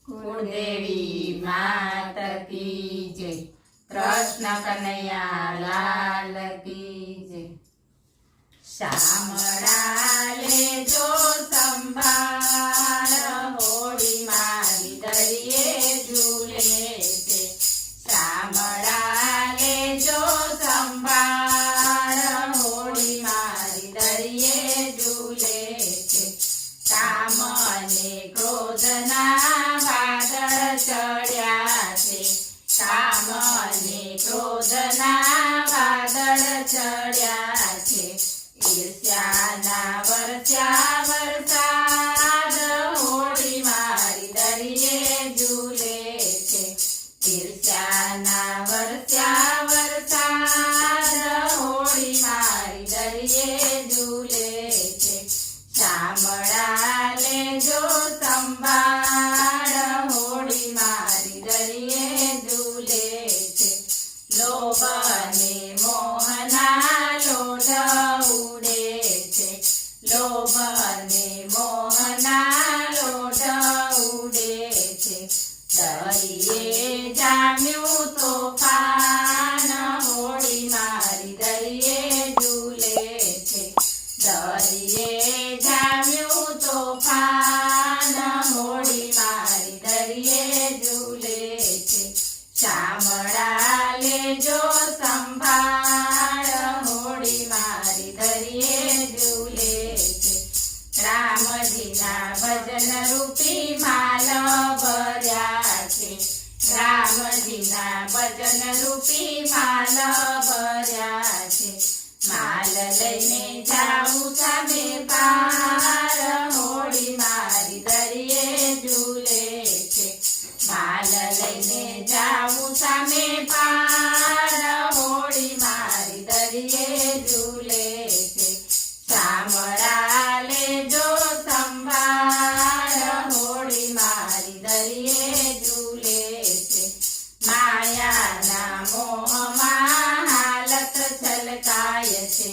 કુળદેવી માત કી જય, કૃષ્ણ કનૈયા લાલ કી જય। શામળા લેજો સંભાળ, હોળી મારી દરિયે ઝૂલે છે। શામળા લેજો સંભાળ, હોળી મારી દરિયે ઝૂલે છે। કામ અને ક્રોધના વાદળ ચડ્યા છે, કામ અને ક્રોધના વાદળ ચડ્યા છે। ઈર્ષ્યાના વરસ્યા વરસાદ, હોળી મારી દરિયે ઝૂલે છે। ઈર્ષ્યાના વરસ્યા વરસાદ, હોળી મારી દરિયે ઝૂલે છે। શામળા લેજો સંભાળ, હોળી મારી દરિયે ઝૂલે છે। લોભ અને મોહના લોઢ ઉડે છે, લોભ અને મોહના લોઢ ઉડે છે। દરિયે જામ્યું તોફાન, હોળી મારી દરિયે ઝૂલે છે। દરિયે જામ્યું તોફાન, હોળી મારી દરિયે ઝૂલે છે। શામળા લેજો સંભાળ, હોળી મારી દરિયે ઝૂલે છે। રામજીના ભજન રૂપી માલ ભર્યા છે, રામજીના ભજન રૂપી માલ ભર્યા છે। માલ લઈને જાઉં સામે પાર, હોળી મારી દરિયે ઝૂલે છે। માલ લઈને જાઉં સામે પાર, હોળી મારી દરિયે ઝૂલે છે। શામળા લેજો સંભાળ, હોળી મારી દરિયે ઝૂલે છે। માયાના મોહમાં હાલત છલકાય છે,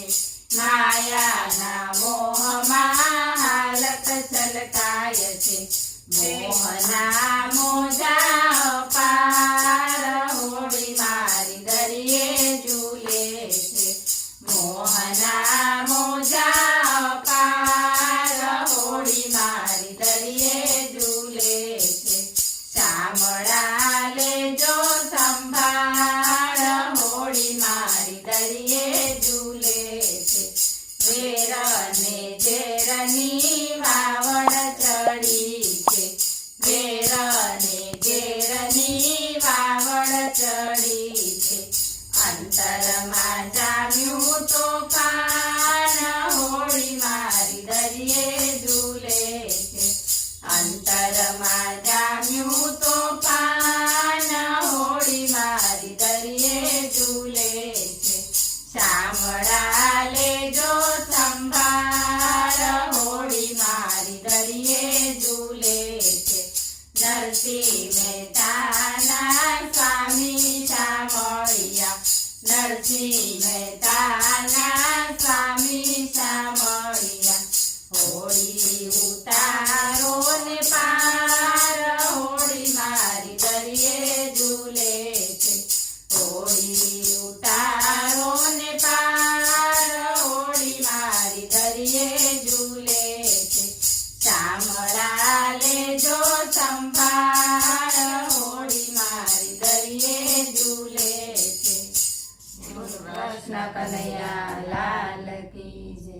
માયાના મોહમાં હાલત છલકાય છે। મોહના મોજા અપાર, હોળી મારી દરિયે ઝૂલે છે। મોહના મોજા અપાર, હોળી મારી દરિયે ઝૂલે છે। શામળા લેજો સંભાળ, હોળી મારી દરિયે ઝૂલે છે। વેર અને ઝેરની વાવડ ચડી છે, વેર અને ઝેરની વાવડ ચડી છે। અંતરમાં જામ્યું તોફાન, હોળી મારી દરિયે ઝૂલે છે। અંતરમાં જામ્યું તોફાન, હોળી મારી દરિયે ઝૂલે છે। શામળા લેજો સંભાળ, હોળી મારી દરિયે ઝૂલે છે। નરસિંહ મહેતાના સ્વામી શામળિયા, નરસિંહ મહેતાના સ્વામી શામળિયા। હોળી ઉતારો ને પાર, હોળી મારી દરિયે ઝૂલે છે। હોળી ઉતારો ને પાર, હોળી મારી દરિયે ઝૂલે છે। શામળા લેજો સંભાળ, હોળી મારી દરિયે ઝૂલે છે। કૃષ્ણ કનૈયા લાલ કી જય।